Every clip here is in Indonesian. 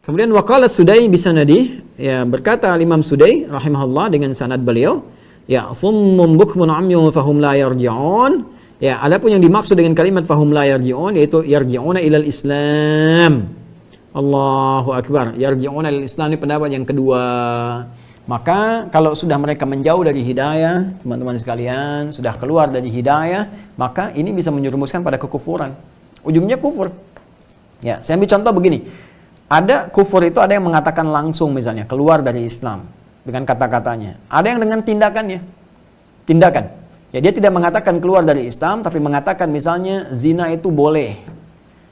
Kemudian waqala Sudai bisanadi, ya berkata Imam Sudai rahimahullah dengan sanad beliau, ya summun bukmun amyun fahum la yarji'un. Ya, adapun yang dimaksud dengan kalimat fahum la yarji'un yaitu yarji'una ilal Islam. Allahu akbar. Yarji'una ilal Islam ini pendapat yang kedua. Maka kalau sudah mereka menjauh dari hidayah, teman-teman sekalian, sudah keluar dari hidayah, maka ini bisa menjerumuskan pada kekufuran. Ujungnya kufur. Ya, saya ambil contoh begini. Ada kufur itu ada yang mengatakan langsung misalnya keluar dari Islam dengan kata-katanya. Ada yang dengan tindakannya. Tindakan. Ya, dia tidak mengatakan keluar dari Islam tapi mengatakan misalnya zina itu boleh.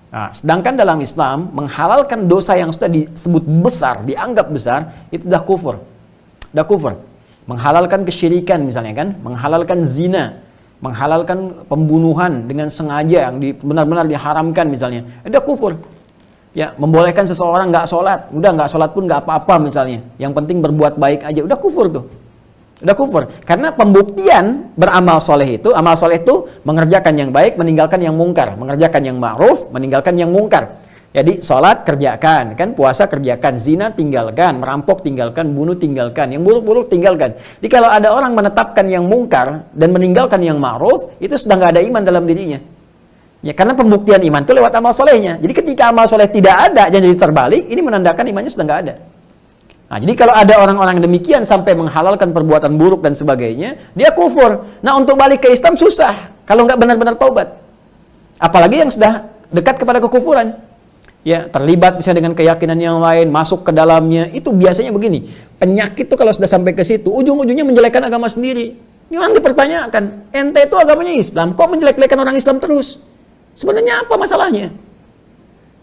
Nah, sedangkan dalam Islam menghalalkan dosa yang sudah disebut besar, dianggap besar, itu sudah kufur. Sudah kufur. Menghalalkan kesyirikan misalnya kan, menghalalkan zina, menghalalkan pembunuhan dengan sengaja yang benar-benar diharamkan misalnya. Itu sudah kufur. Ya, membolehkan seseorang nggak sholat, udah nggak sholat pun nggak apa-apa misalnya. Yang penting berbuat baik aja, udah kufur tuh. Udah kufur. Karena pembuktian beramal soleh itu, amal soleh itu mengerjakan yang baik, meninggalkan yang mungkar. Mengerjakan yang ma'ruf, meninggalkan yang mungkar. Jadi sholat kerjakan, kan puasa kerjakan, zina tinggalkan, merampok tinggalkan, bunuh tinggalkan, yang buruk-buruk tinggalkan. Jadi kalau ada orang menetapkan yang mungkar dan meninggalkan yang ma'ruf, itu sudah nggak ada iman dalam dirinya. Ya, karena pembuktian iman itu lewat amal solehnya. Jadi ketika amal soleh tidak ada, jadi terbalik, ini menandakan imannya sudah nggak ada. Nah, jadi kalau ada orang-orang demikian sampai menghalalkan perbuatan buruk dan sebagainya, dia kufur. Nah, untuk balik ke Islam susah, kalau nggak benar-benar taubat. Apalagi yang sudah dekat kepada kekufuran. Ya, terlibat misalnya dengan keyakinan yang lain, masuk ke dalamnya, itu biasanya begini. Penyakit itu kalau sudah sampai ke situ, ujung-ujungnya menjelekkan agama sendiri. Ini orang dipertanyakan, ente itu agamanya Islam, kok menjelek-jelekan orang Islam terus? Sebenarnya apa masalahnya?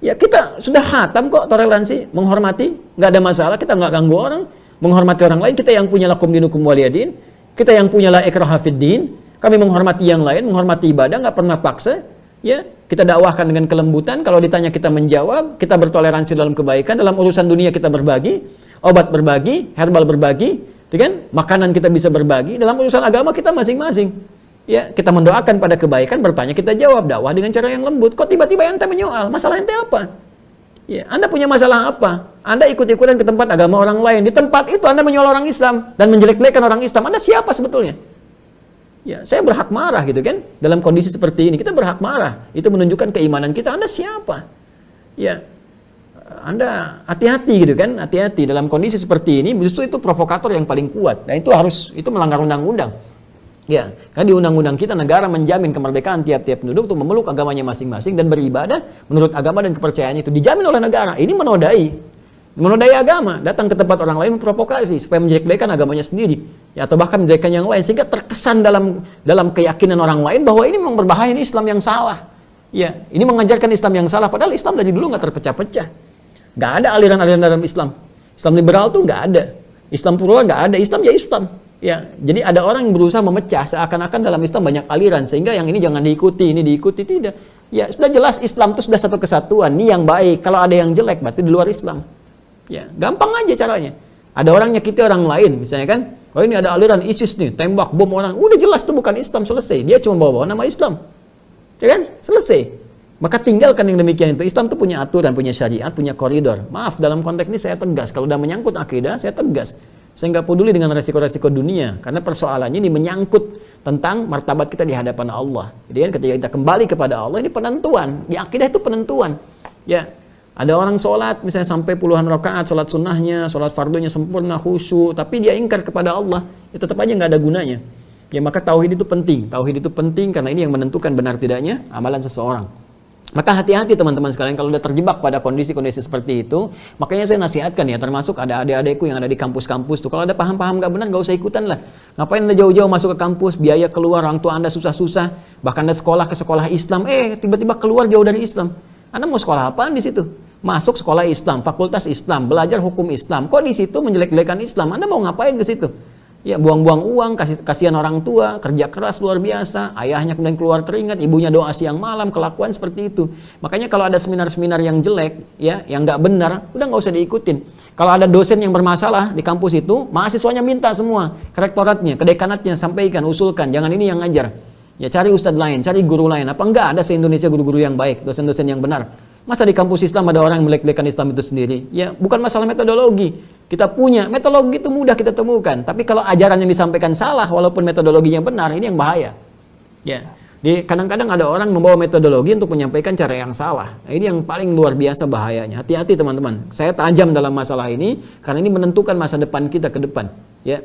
Ya, kita sudah khatam kok toleransi, menghormati, nggak ada masalah, kita nggak ganggu orang, menghormati orang lain, kita yang punya lakum dinukum waliyadin, kita yang punya la ikraha fiddin, kami menghormati yang lain, menghormati ibadah, nggak pernah paksa, ya, kita dakwahkan dengan kelembutan, kalau ditanya kita menjawab, kita bertoleransi dalam kebaikan, dalam urusan dunia kita berbagi, obat berbagi, herbal berbagi, kan? Makanan kita bisa berbagi, dalam urusan agama kita masing-masing. Ya, kita mendoakan pada kebaikan, bertanya kita jawab, dakwah dengan cara yang lembut. Kok tiba-tiba ente menyoal? Masalah ente apa? Ya, Anda punya masalah apa? Anda ikut-ikutan ke tempat agama orang lain. Di tempat itu Anda menyoal orang Islam dan menjelek-jelekan orang Islam. Anda siapa sebetulnya? Ya, saya berhak marah gitu kan? Dalam kondisi seperti ini kita berhak marah. Itu menunjukkan keimanan kita. Anda siapa? Ya, Anda hati-hati gitu kan? Hati-hati dalam kondisi seperti ini. Justru itu provokator yang paling kuat. Dan itu melanggar undang-undang. Ya, karena di undang-undang kita negara menjamin kemerdekaan tiap-tiap penduduk untuk memeluk agamanya masing-masing dan beribadah menurut agama dan kepercayaan itu dijamin oleh negara. Ini menodai agama, datang ke tempat orang lain memprovokasi supaya menjelek-jelekan agamanya sendiri, ya, atau bahkan menjelekkan yang lain sehingga terkesan dalam keyakinan orang lain bahwa ini memang berbahaya, ini Islam yang salah. Ya, ini mengajarkan Islam yang salah padahal Islam dari dulu nggak terpecah-pecah. Nggak ada aliran-aliran dalam Islam. Islam liberal tuh nggak ada. Islam plural nggak ada. Islam ya Islam. Ya, jadi ada orang yang berusaha memecah seakan-akan dalam Islam banyak aliran sehingga yang ini jangan diikuti, ini diikuti, tidak. Ya, sudah jelas Islam itu sudah satu kesatuan, ini yang baik. Kalau ada yang jelek berarti di luar Islam. Ya, gampang aja caranya. Ada orang nyakiti orang lain, misalnya kan, oh ini ada aliran ISIS nih, tembak bom orang. Udah jelas itu bukan Islam, selesai. Dia cuma bawa-bawa nama Islam. Ya kan? Selesai. Maka tinggalkan yang demikian itu. Islam itu punya aturan, punya syariat, punya koridor. Maaf, dalam konteks ini saya tegas. Kalau udah menyangkut akidah, saya tegas. Saya nggak peduli dengan resiko-resiko dunia, karena persoalannya ini menyangkut tentang martabat kita di hadapan Allah. Jadi kan ketika kita kembali kepada Allah, ini penentuan. Di akidah itu penentuan. Ya, ada orang sholat misalnya sampai puluhan rakaat, sholat sunnahnya, sholat fardunya sempurna, khusyuk, tapi dia ingkar kepada Allah, ya tetap aja nggak ada gunanya. Ya, maka tauhid itu penting. Tauhid itu penting karena ini yang menentukan benar tidaknya amalan seseorang. Maka hati-hati teman-teman sekalian kalau udah terjebak pada kondisi-kondisi seperti itu. Makanya saya nasihatkan ya, termasuk ada adik-adikku yang ada di kampus-kampus tuh, kalau ada paham-paham nggak benar nggak usah ikutan lah. Ngapain Anda jauh-jauh masuk ke kampus, biaya keluar, orang tua Anda susah-susah, bahkan Anda sekolah ke sekolah Islam, tiba-tiba keluar jauh dari Islam. Anda mau sekolah apaan di situ? Masuk sekolah Islam, fakultas Islam, belajar hukum Islam. Kok di situ menjelek-jelekan Islam? Anda mau ngapain ke situ? Ya, buang-buang uang, kasihan orang tua, kerja keras luar biasa, ayahnya kemudian keluar keringat, ibunya doa siang malam, kelakuan seperti itu. Makanya kalau ada seminar-seminar yang jelek, ya, yang nggak benar, udah nggak usah diikutin. Kalau ada dosen yang bermasalah di kampus itu, mahasiswanya minta semua, ke rektoratnya, ke dekanatnya, sampaikan, usulkan, jangan ini yang ngajar. Ya, cari ustadz lain, cari guru lain. Apa enggak ada se-Indonesia guru-guru yang baik, dosen-dosen yang benar? Masa di kampus Islam ada orang yang melek-lekan Islam itu sendiri? Ya, bukan masalah metodologi. Kita punya metodologi itu mudah kita temukan, tapi kalau ajaran yang disampaikan salah walaupun metodologinya benar, ini yang bahaya. Ya. Kadang-kadang ada orang membawa metodologi untuk menyampaikan cara yang salah. Nah, ini yang paling luar biasa bahayanya. Hati-hati teman-teman. Saya tajam dalam masalah ini karena ini menentukan masa depan kita ke depan, ya.